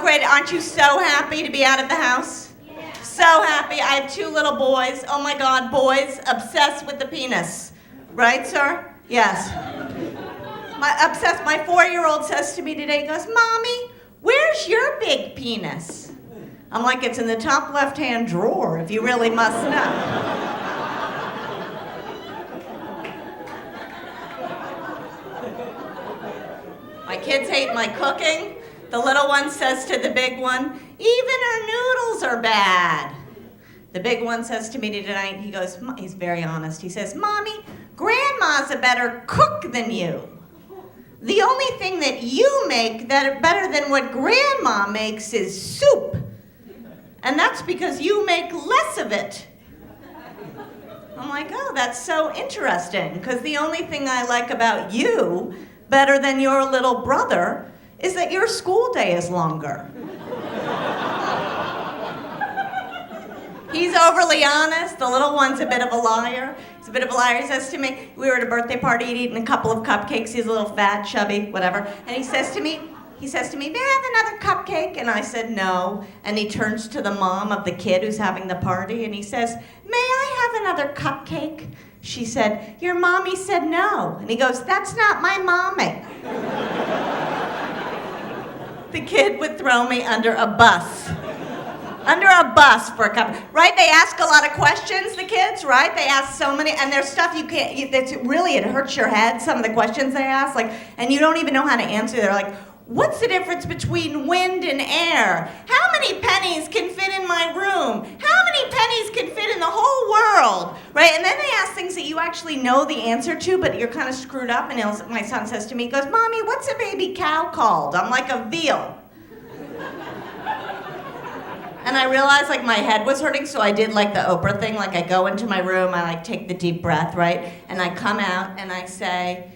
great. Aren't you so happy to be out of the house? Yeah. So happy. I have 2 little boys. Oh my God, boys obsessed with the penis. Right, sir? Yes. My 4-year-old says to me today, he goes, Mommy, where's your big penis? I'm like, it's in the top left-hand drawer, if you really must know. My kids hate my cooking. The little one says to the big one, even our noodles are bad. The big one says to me tonight, he goes, he's very honest, he says, Mommy, Grandma's a better cook than you. The only thing that you make that better than what Grandma makes is soup. And that's because you make less of it. I'm like, oh, that's so interesting, because the only thing I like about you, better than your little brother, is that your school day is longer. He's overly honest. The little one's a bit of a liar. He's a bit of a liar. He says to me, we were at a birthday party, he'd eaten a couple of cupcakes. He's a little fat, chubby, whatever. And he says to me, may I have another cupcake? And I said, no. And he turns to the mom of the kid who's having the party, and he says, may I have another cupcake? She said, your mommy said no. And he goes, that's not my mommy. The kid would throw me under a bus. Under a bus for a cup, right? They ask a lot of questions, the kids, right? They ask so many, and there's stuff you can't, it hurts your head, some of the questions they ask, like, and you don't even know how to answer. They're like, what's the difference between wind and air? How many pennies can fit in my room? How many pennies can fit in the whole world? Right? And then they ask things that you actually know the answer to, but you're kind of screwed up, and my son says to me, he goes, Mommy, what's a baby cow called? I'm like, a veal. And I realized like my head was hurting, so I did like the Oprah thing, like I go into my room, I like take the deep breath, right? And I come out and I say,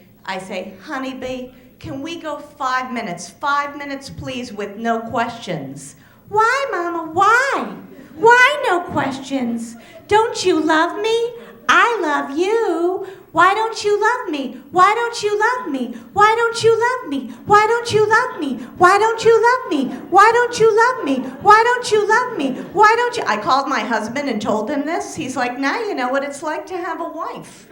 honeybee, can we go 5 minutes? 5 minutes, please, with no questions. Why, Mama, why? Why no questions? Don't you love me? I love you. Why don't you love me? Why don't you love me? Why don't you love me? Why don't you love me? Why don't you love me? Why don't you love me? Why don't you love me? Why don't you? I called my husband and told him this. He's like, now you know what it's like to have a wife.